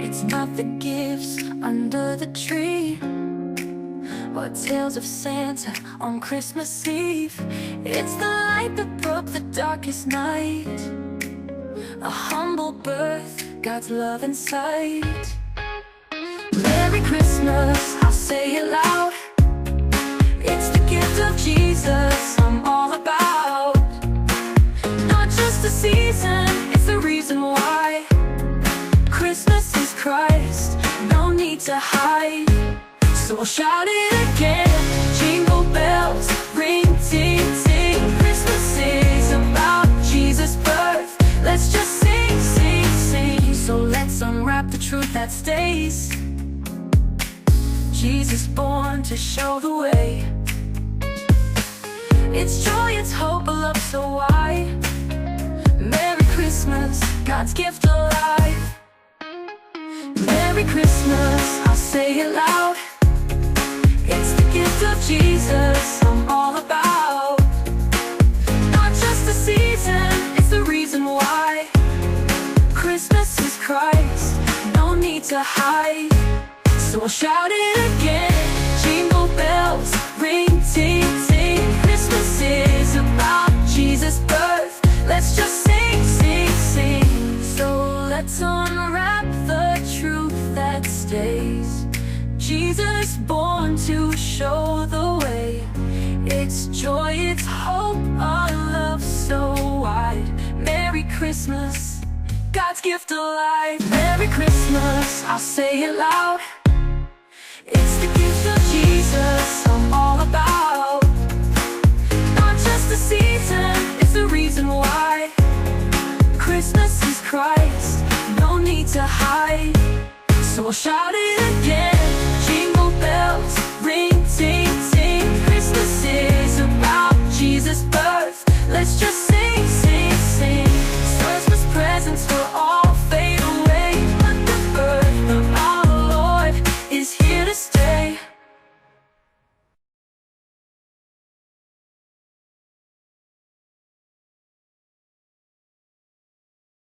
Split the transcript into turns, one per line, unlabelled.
It's not the gifts under the tree or tales of Santa on Christmas Eve. It's the light that broke the darkest night, a humble birth, God's love in sight. Merry Christmas, I'll say it loud. It's the gift of Jesus I'm all about. Not just a season, it's the reason why. Christmas is Christ, no need to hide. So we'll shout it again. Jingle bells ring, ting, ting. Christmas is about Jesus' birth. Let's just sing, sing, sing. So let's unwrap the truth that stays. Jesus born to show the way. It's joy, it's hope, a love so wide. Merry Christmas, God's gift alive. Merry Christmas, I'll say it loud. It's the gift of Jesus I'm all about. Not just a season, it's the reason why. Christmas is Christ, no need to hide. So we'll shout it again. Jingle bells ring, ting, ting. Christmas is about Jesus' birth. Let's just sing, sing, sing. So let's unwrap the truth that stays. Jesus born to show the way. It's joy, it's hope, our love so wide. Merry Christmas, God's gift alive. Merry Christmas, I'll say it loud. It's the gift of Jesus I'm all about. Not just a season, it's the reason why. Christmas is Christ, no need to hide. So we'll shout it again.